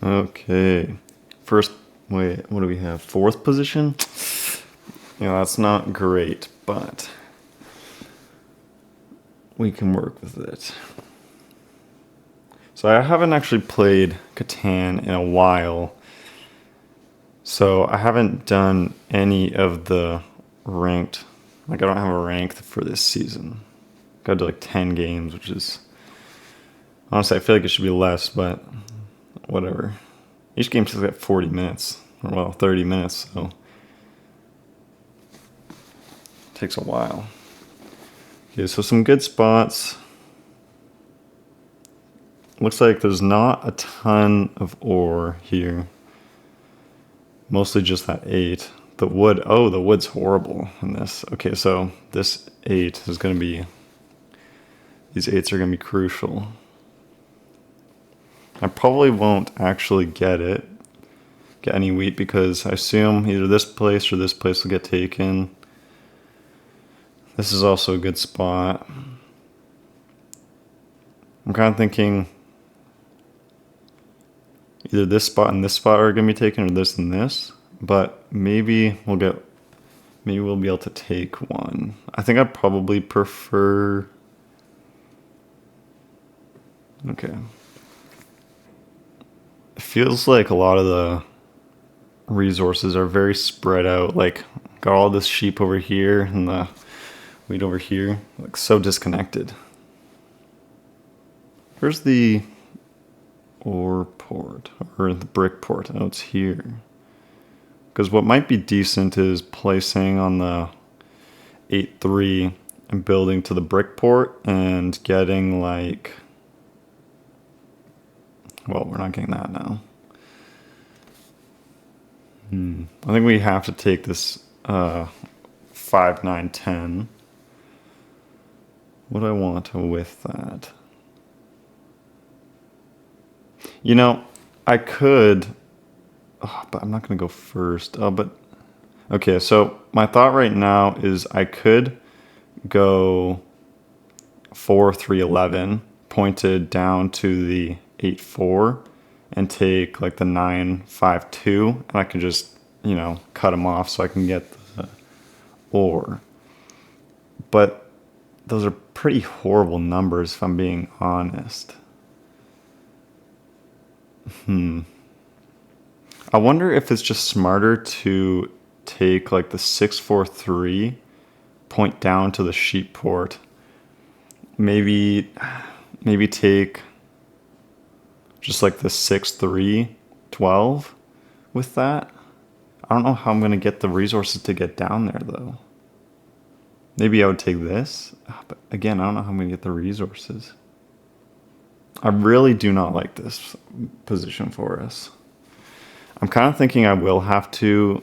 Okay. First, wait, what do we have? Fourth position? That's not great, but we can work with it. So I haven't actually played Catan in a while. So I haven't done any of the ranked. Like, I don't have a ranked for this season. Got to do like 10 games, which is. Honestly, I feel like it should be less, but whatever. Each game takes like 40 minutes. Or, well, 30 minutes, so. It takes a while. Okay, so some good spots. Looks like there's not a ton of ore here. Mostly just that 8. The wood, the wood's horrible in this. Okay, so this 8 is going to be, these 8s are going to be crucial. I probably won't actually get any wheat, because I assume either this place or this place will get taken. This is also a good spot. I'm kind of thinking either this spot and this spot are going to be taken, or this and this. But maybe we'll be able to take one. I think I'd probably prefer. Okay. It feels like a lot of the resources are very spread out. Like, got all this sheep over here and the wheat over here. Like, so disconnected. Where's the ore port? Or the brick port? Oh, it's here. Because what might be decent is placing on the 8-3 and building to the brick port and getting like. Well, we're not getting that now. I think we have to take this 5, 9, 10. What do I want with that? I could. But I'm not going to go first. Okay, so my thought right now is I could go 4, 3, 11, pointed down to the 8, 4, and take like the 9, 5, 2, and I can just, cut them off so I can get the ore. But those are pretty horrible numbers, if I'm being honest. I wonder if it's just smarter to take like the 6, 4, 3, point down to the sheep port. Maybe take just like the 6, 3, 12 with that. I don't know how I'm going to get the resources to get down there, though. Maybe I would take this. But again, I don't know how I'm going to get the resources. I really do not like this position for us. I'm kind of thinking I will have to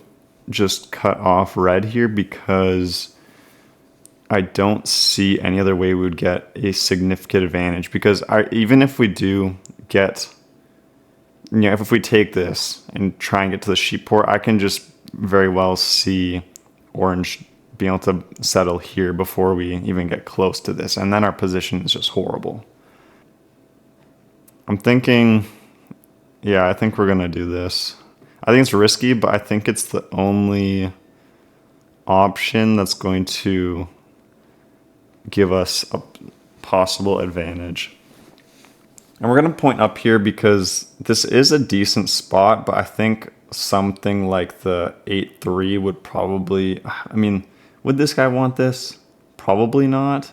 just cut off red here, because I don't see any other way we would get a significant advantage. Because even if we do get, if we take this and try and get to the sheep port, I can just very well see orange being able to settle here before we even get close to this. And then our position is just horrible. I'm thinking, I think we're going to do this. I think it's risky, but I think it's the only option that's going to give us a possible advantage. And we're going to point up here because this is a decent spot, but I think something like the 8-3 would probably. Would this guy want this? Probably not.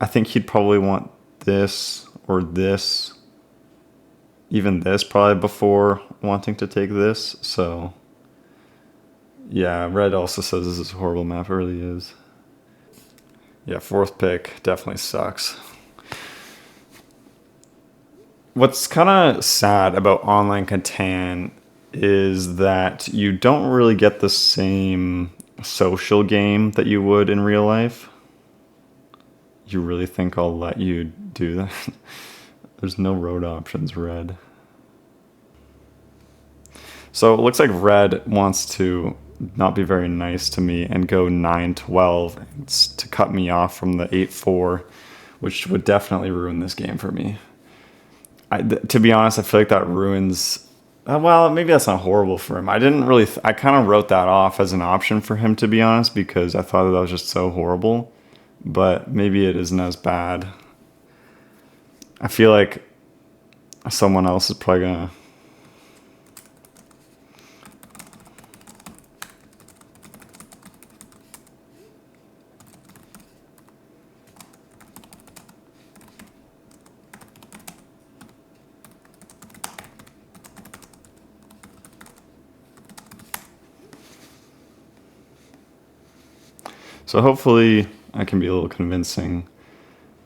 I think he'd probably want this or this. Even this probably before wanting to take this. So, yeah, red also says this is a horrible map. It really is. Yeah, 4th pick definitely sucks. What's kind of sad about online Catan is that you don't really get the same social game that you would in real life. You really think I'll let you do that? There's no road options, red. So it looks like red wants to not be very nice to me and go 9-12 to cut me off from the 8-4, which would definitely ruin this game for me. To be honest, I feel like that ruins. Well, maybe that's not horrible for him. I didn't really. I kind of wrote that off as an option for him, to be honest, because I thought that was just so horrible. But maybe it isn't as bad. I feel like someone else is probably gonna. So hopefully I can be a little convincing,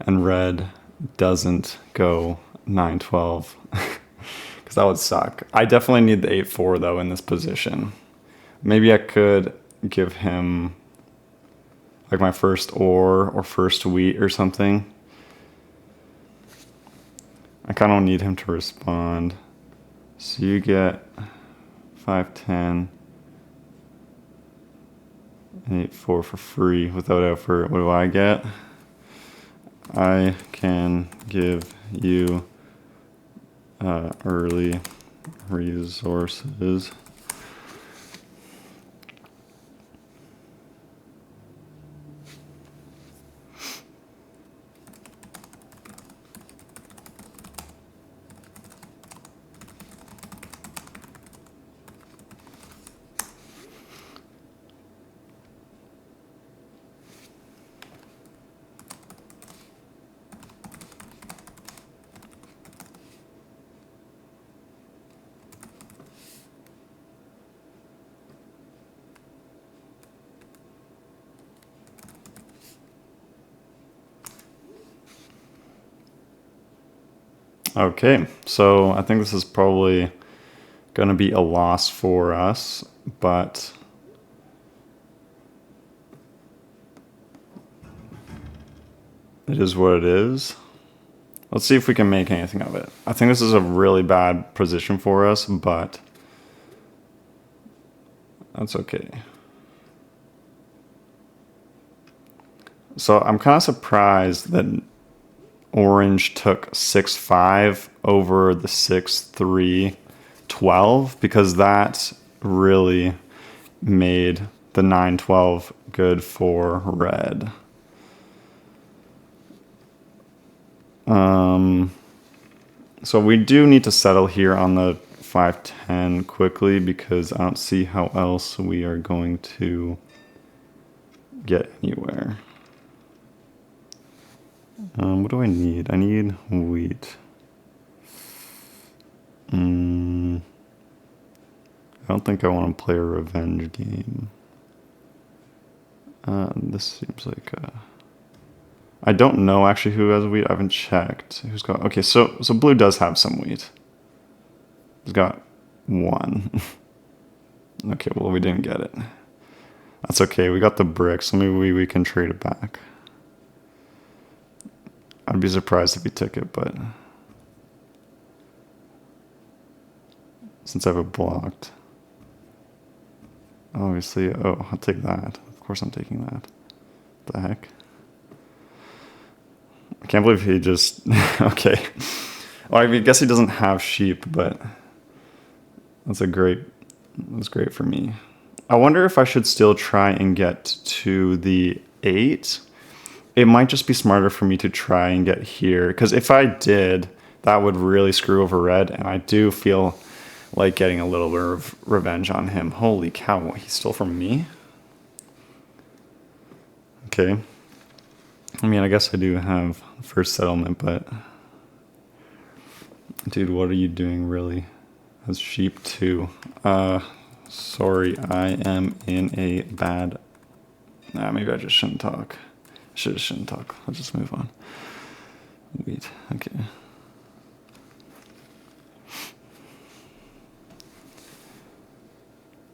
and red doesn't go 9-12 because that would suck. I definitely need the 8-4 though in this position. Maybe I could give him like my first or first wheat or something. I kind of need him to respond. So you get 5-10 and 8-4 for free without effort. What do I get? I can give you early resources. Okay, so I think this is probably going to be a loss for us, but it is what it is. Let's see if we can make anything of it. I think this is a really bad position for us, but that's okay. So I'm kind of surprised that orange took 6-5 over the 6-3 12 because that really made the 9-12 good for red. So we do need to settle here on the 5-10 quickly because I don't see how else we are going to get anywhere. What do I need? I need wheat. I don't think I want to play a revenge game. This seems like I don't know actually who has wheat. I haven't checked. Who's got? Okay, so blue does have some wheat. He's got one. Okay, well we didn't get it. That's okay. We got the bricks. So maybe we can trade it back. I'd be surprised if he took it, but since I have it blocked, obviously. Oh, I'll take that. Of course, I'm taking that. What the heck? I can't believe he just. Okay. Well, I guess he doesn't have sheep, but that's great for me. I wonder if I should still try and get to the 8. It might just be smarter for me to try and get here, because if I did, that would really screw over red, and I do feel like getting a little bit of revenge on him. Holy cow, he stole from me? Okay. I mean, I guess I do have the first settlement, but dude, what are you doing really? As sheep too. Sorry, I am in a bad. Nah, maybe I just shouldn't talk. Shouldn't talk. Let's just move on. Wait. Okay.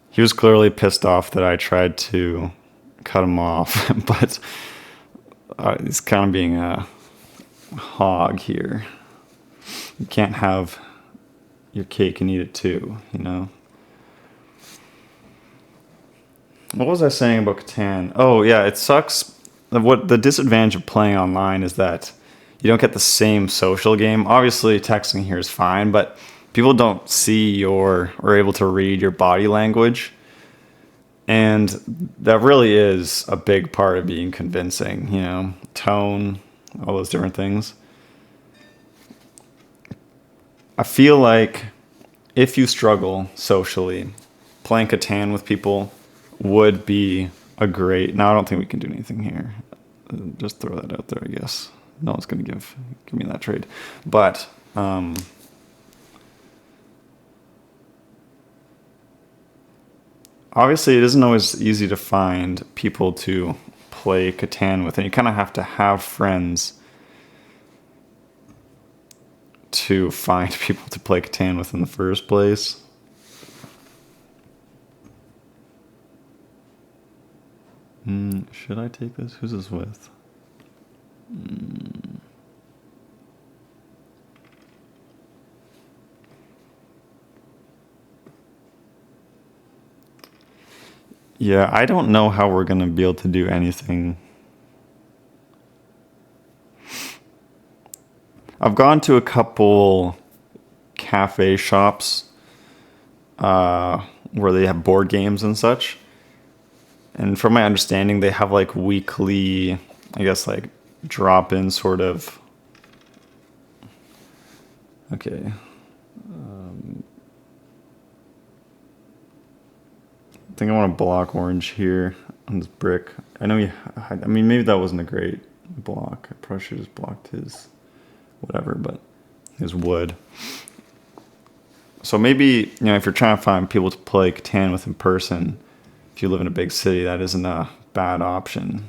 He was clearly pissed off that I tried to cut him off, but he's kind of being a hog here. You can't have your cake and eat it too, you know? What was I saying about Catan? Oh, yeah, it sucks. What the disadvantage of playing online is that you don't get the same social game. Obviously, texting here is fine, but people don't see your or able to read your body language. And that really is a big part of being convincing, tone, all those different things. I feel like if you struggle socially, playing Catan with people would be a great. Now, I don't think we can do anything here. Just throw that out there, I guess. No one's going to give me that trade. But obviously, it isn't always easy to find people to play Catan with, and you kind of have to have friends to find people to play Catan with in the first place. Should I take this? Who's this with? Yeah, I don't know how we're going to be able to do anything. I've gone to a couple cafe shops where they have board games and such. And from my understanding, they have like weekly, I guess, like drop-in sort of. Okay. I think I want to block orange here on this brick. I know maybe that wasn't a great block. I probably should have just blocked his whatever, but his wood. So maybe, if you're trying to find people to play Catan with in person, if you live in a big city, that isn't a bad option.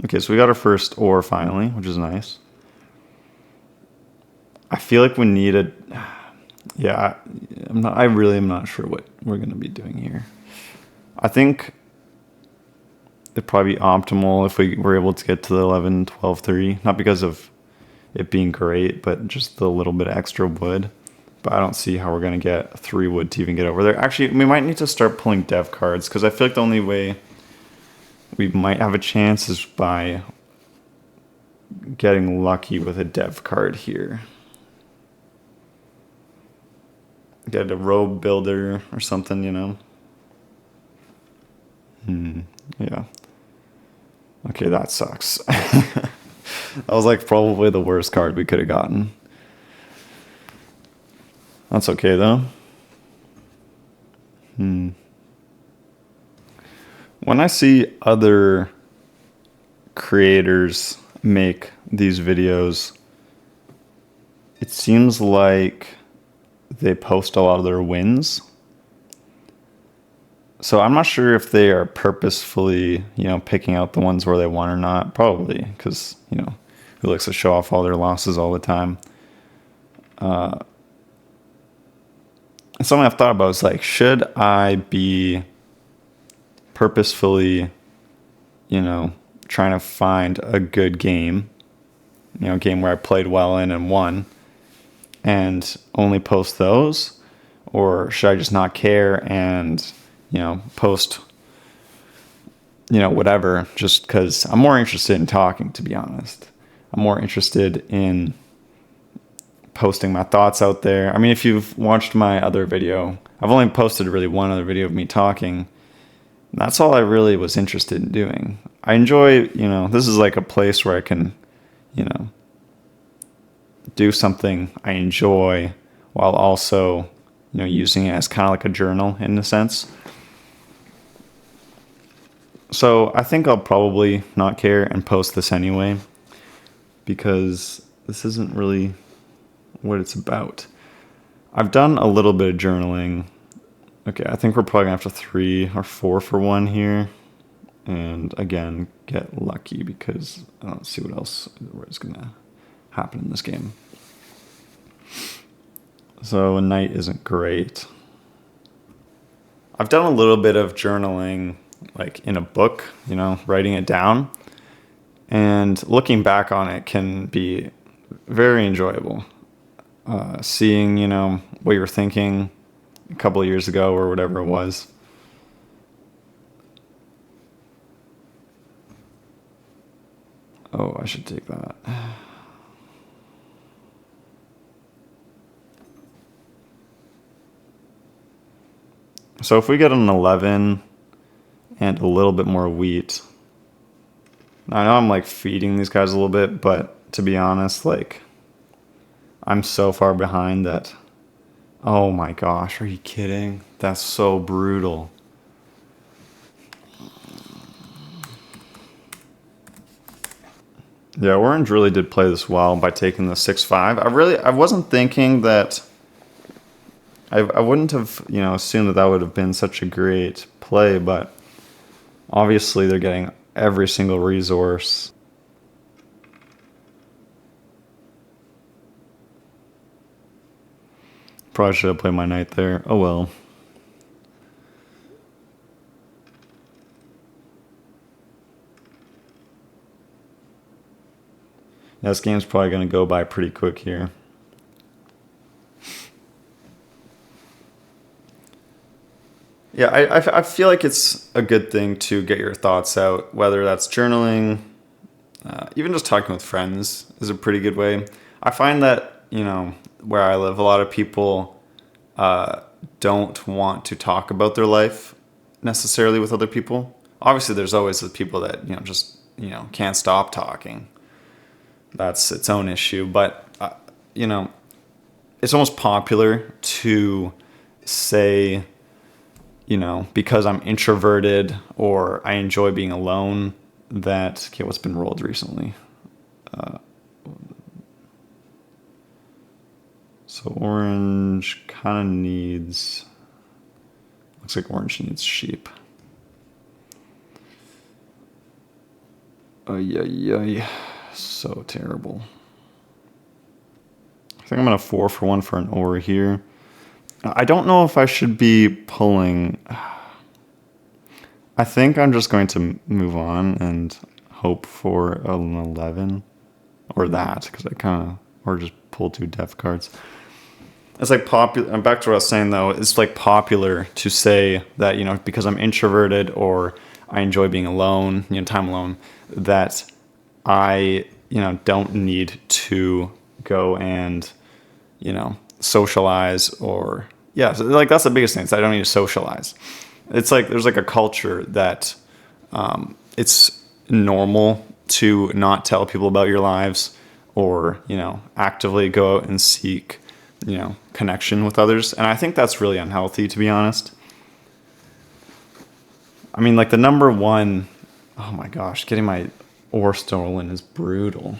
Okay, so we got our first ore finally, which is nice. I feel like we need a. Yeah, I really am not sure what we're going to be doing here. I think it'd probably be optimal if we were able to get to the 11, 12, 3. Not because of it being great, but just the little bit of extra wood. But I don't see how we're going to get 3 wood to even get over there. Actually, we might need to start pulling dev cards, because I feel like the only way we might have a chance is by getting lucky with a dev card here. Get a robe builder or something, Yeah. Okay, that sucks. That was like probably the worst card we could have gotten. That's okay though. When I see other creators make these videos, it seems like they post a lot of their wins. So I'm not sure if they are purposefully, picking out the ones where they won or not. Probably, because, who likes to show off all their losses all the time? Something I've thought about is like, should I be purposefully, trying to find a good game, a game where I played well in and won, and only post those? Or should I just not care and, post, whatever, just because I'm more interested in talking, to be honest. I'm more interested in posting my thoughts out there. I mean, if you've watched my other video, I've only posted really one other video of me talking. That's all I really was interested in doing. I enjoy, this is like a place where I can, do something I enjoy while also, using it as kind of like a journal in a sense. So I think I'll probably not care and post this anyway, because this isn't really what it's about. I've done a little bit of journaling. Okay, I think we're probably gonna have to 3 or 4 for 1 here. And again, get lucky, because I don't see what else is gonna happen in this game. So a knight isn't great. I've done a little bit of journaling, like in a book, writing it down. And looking back on it can be very enjoyable. Seeing, what you were thinking a couple of years ago or whatever it was. Oh, I should take that. So if we get an 11 and a little bit more wheat, I know I'm like feeding these guys a little bit, but to be honest, like I'm so far behind that. Oh my gosh, are you kidding? That's so brutal. Yeah, Orange really did play this well by taking the 6-5. I wasn't thinking that. I wouldn't have, assumed that that would have been such a great play, but obviously they're getting every single resource. Probably should have played my knight there. Oh well. Yeah, this game's probably going to go by pretty quick here. Yeah, I feel like it's a good thing to get your thoughts out, whether that's journaling, even just talking with friends is a pretty good way. I find that, where I live, a lot of people don't want to talk about their life necessarily with other people. Obviously, there's always the people that, just, can't stop talking. That's its own issue. But, it's almost popular to say, because I'm introverted or I enjoy being alone, that, okay, what's been rolled recently? So orange kind of needs, looks like orange needs sheep. Yeah, so terrible. I think I'm going to 4-for-1 for an ore here. I don't know if I should be pulling. I think I'm just going to move on and hope for an 11 or that, because or just pull 2 death cards. It's like popular. I'm back to what I was saying though. It's like popular to say that, because I'm introverted or I enjoy being alone, time alone, that I, don't need to go and, socialize or, yeah, so like that's the biggest thing. Is I don't need to socialize. It's like there's like a culture that it's normal to not tell people about your lives or, actively go out and seek, connection with others. And I think that's really unhealthy, to be honest. I mean, like the number one, oh my gosh, getting my ore stolen is brutal.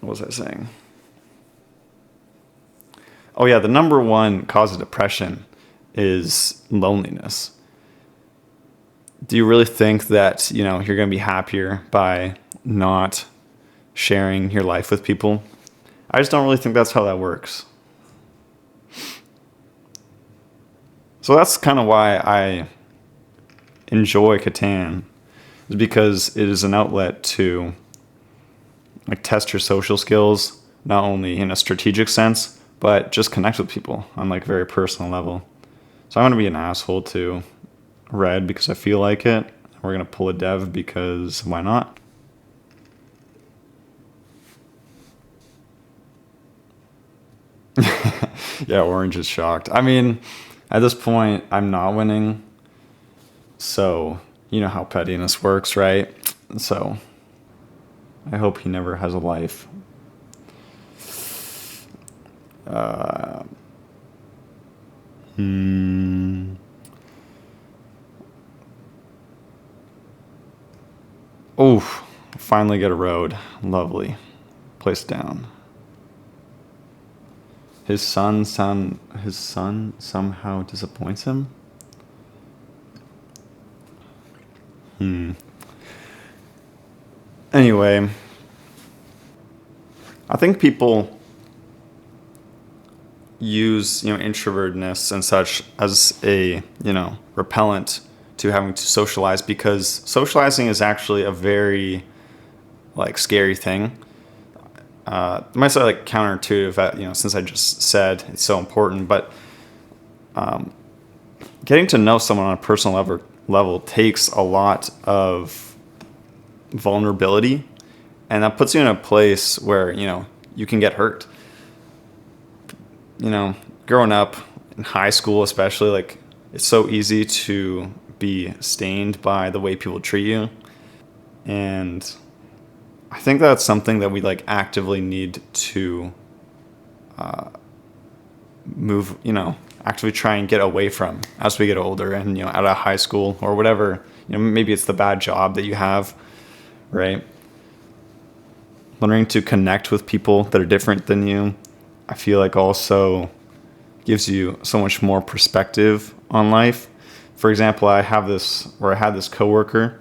What was I saying? Oh yeah, the number one cause of depression is loneliness. Do you really think that, you're going to be happier by not sharing your life with people? I just don't really think that's how that works. So that's kind of why I enjoy Catan, is because it is an outlet to like test your social skills, not only in a strategic sense, but just connect with people on like a very personal level. So I'm going to be an asshole to red because I feel like it. We're going to pull a dev because why not? Yeah, orange is shocked. I mean, at this point, I'm not winning. So, you know how pettiness works, right? So, I hope he never has a life. Oh, finally get a road. Lovely. Place down. His son somehow disappoints him. Anyway, I think people use, introvertedness and such as a, repellent to having to socialize, because socializing is actually a very like scary thing. It might sound like counterintuitive that, since I just said it's so important, but getting to know someone on a personal level takes a lot of vulnerability, and that puts you in a place where, you can get hurt. Growing up in high school, especially, like, it's so easy to be stained by the way people treat you. And I think that's something that we like actively need to move, actively try and get away from as we get older and, out of high school or whatever. Maybe it's the bad job that you have, right? Learning to connect with people that are different than you, I feel like also gives you so much more perspective on life. For example, I had this coworker.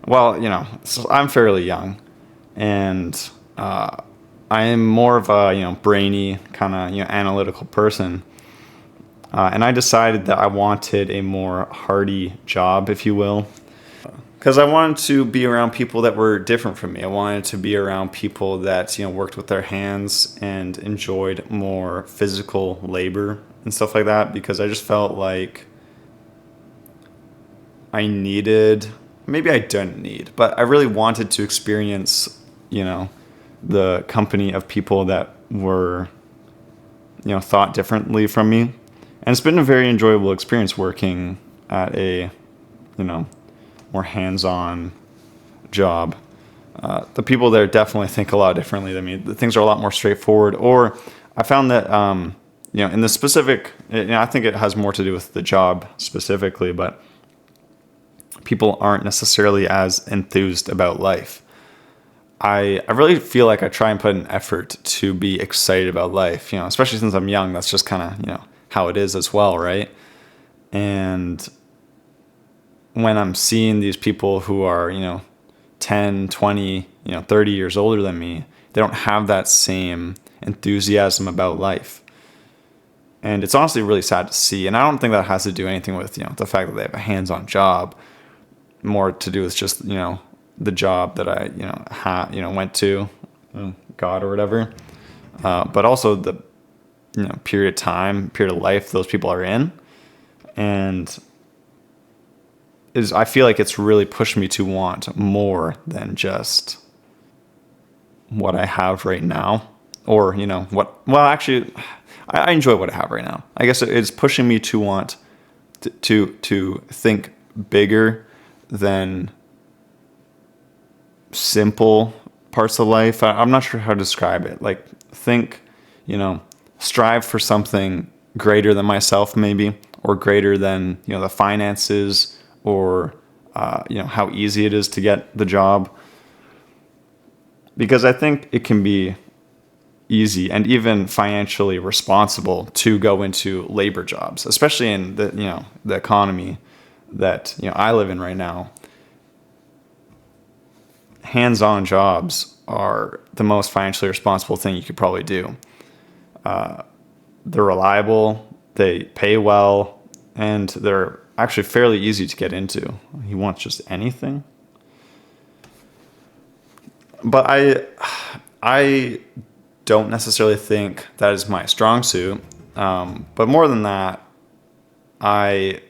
Well, so I'm fairly young, and I am more of a brainy kind of analytical person, and I decided that I wanted a more hardy job, if you will, because I wanted to be around people that were different from me. I wanted to be around people that worked with their hands and enjoyed more physical labor and stuff like that, because I just felt like I needed, maybe I didn't need, but I really wanted to experience, the company of people that were, thought differently from me. And it's been a very enjoyable experience working at a, more hands-on job. The people there definitely think a lot differently than me. The things are a lot more straightforward. Or I found that, in the specific, I think it has more to do with the job specifically, but people aren't necessarily as enthused about life. I really feel like I try and put an effort to be excited about life, especially since I'm young. That's just kind of, how it is as well, right? And when I'm seeing these people who are, 10, 20, 30 years older than me, they don't have that same enthusiasm about life. And it's honestly really sad to see. And I don't think that has to do anything with, the fact that they have a hands-on job. More to do with just, the job that I, went to, God or whatever. But also the, period of life those people are in. And I feel like it's really pushed me to want more than just what I have right now. Or, actually, I enjoy what I have right now. I guess it's pushing me to want to think bigger than simple parts of life. I'm not sure how to describe it. Like, think, strive for something greater than myself, maybe, or greater than, the finances, or, how easy it is to get the job. Because I think it can be easy and even financially responsible to go into labor jobs, especially in the economy that, I live in right now. Hands-on jobs are the most financially responsible thing you could probably do. They're reliable, they pay well, and they're actually fairly easy to get into. You want just anything? But I don't necessarily think that is my strong suit. But more than that, I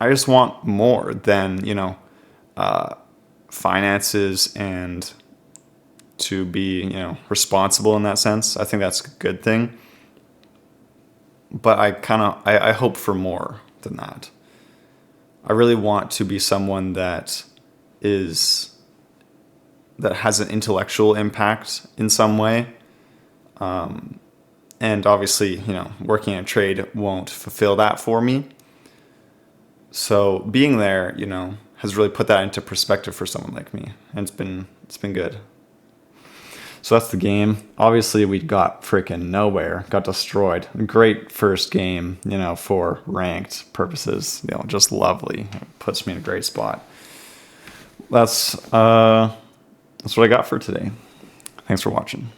just want more than, finances and to be, responsible in that sense. I think that's a good thing. But I hope for more than that. I really want to be someone that has an intellectual impact in some way. And obviously, working in a trade won't fulfill that for me. So being there, has really put that into perspective for someone like me. And it's been good. So that's the game. Obviously, we got freaking nowhere, got destroyed. Great first game, for ranked purposes. Just lovely. It puts me in a great spot. That's what I got for today. Thanks for watching.